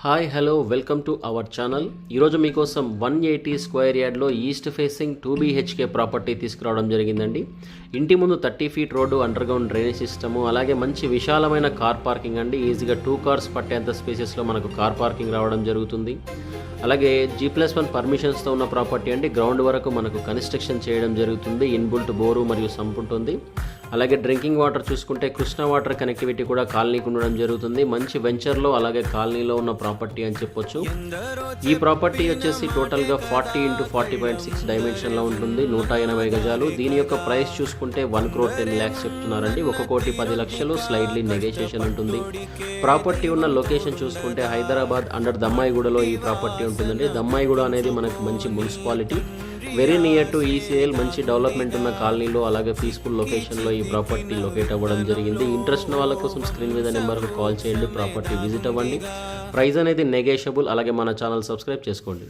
Hi hello welcome to our channel. ఈరోజు మీకోసం 180 square యార్డ్లో ఈస్ట్ ఫేసింగ్ 2 BHK ప్రాపర్టీ తీసుకురావడం జరిగిందండి. ఇంటి ముందు 30 feet road, underground drainage system, అలాగే మంచి విశాలమైన కార్ పార్కింగ్ అండి. ఈజీగా 2 కార్స్ పట్టేంత స్పేసెస్లో మనకు కార్ పార్కింగ్ రావడం జరుగుతుంది. అలాగే G+1 పర్మిషన్స్తో ఉన్న ప్రాపర్టీ అండి. గ్రౌండ్ వరకు మనకు కన్స్ట్రక్షన్ చేయడం జరుగుతుంది. ఇన్బుల్ట్ బోరు మరియు సంప్ ఉంటుంది. అలాగే డ్రింకింగ్ వాటర్ చూసుకుంటే కృష్ణా వాటర్ కనెక్టివిటీ కూడా కాలనీకి ఉండడం జరుగుతుంది. మంచి వెంచర్లో అలాగే కాలనీలో ఉన్న ప్రాపర్టీ అని చెప్పొచ్చు. ఈ ప్రాపర్టీ వచ్చేసి టోటల్గా 40 × 40.6 డైమెన్షన్లో ఉంటుంది. 180 గజాలు. దీని యొక్క ప్రైస్ చూసుకుంటే 1,10,00,000 చెప్తున్నారండి. 1,10,00,000 స్లైడ్లీ నెగోషియేషన్ ఉంటుంది. ప్రాపర్టీ ఉన్న లొకేషన్ చూసుకుంటే హైదరాబాద్ అండర్ దమ్మాయిగూడలో ఈ ప్రాపర్టీ ఉంటుందండి. దమ్మాయిగూడ అనేది మనకు మంచి municipality, very near to ECIL. మంచి డెవలప్మెంట్ ఉన్న కాలనీలో అలాగే పీస్ఫుల్ లొకేషన్లో ఈ ప్రాపర్టీ లొకేట్ అవ్వడం జరిగింది. ఇంట్రెస్ట్ ఉన్న వాళ్ళ కోసం స్క్రీన్ మీద నెంబర్కు కాల్ చేయండి, ప్రాపర్టీ విజిట్ అవ్వండి. ప్రైస్ అనేది నెగోషియబుల్. అలాగే మన ఛానల్ సబ్స్క్రైబ్ చేసుకోండి.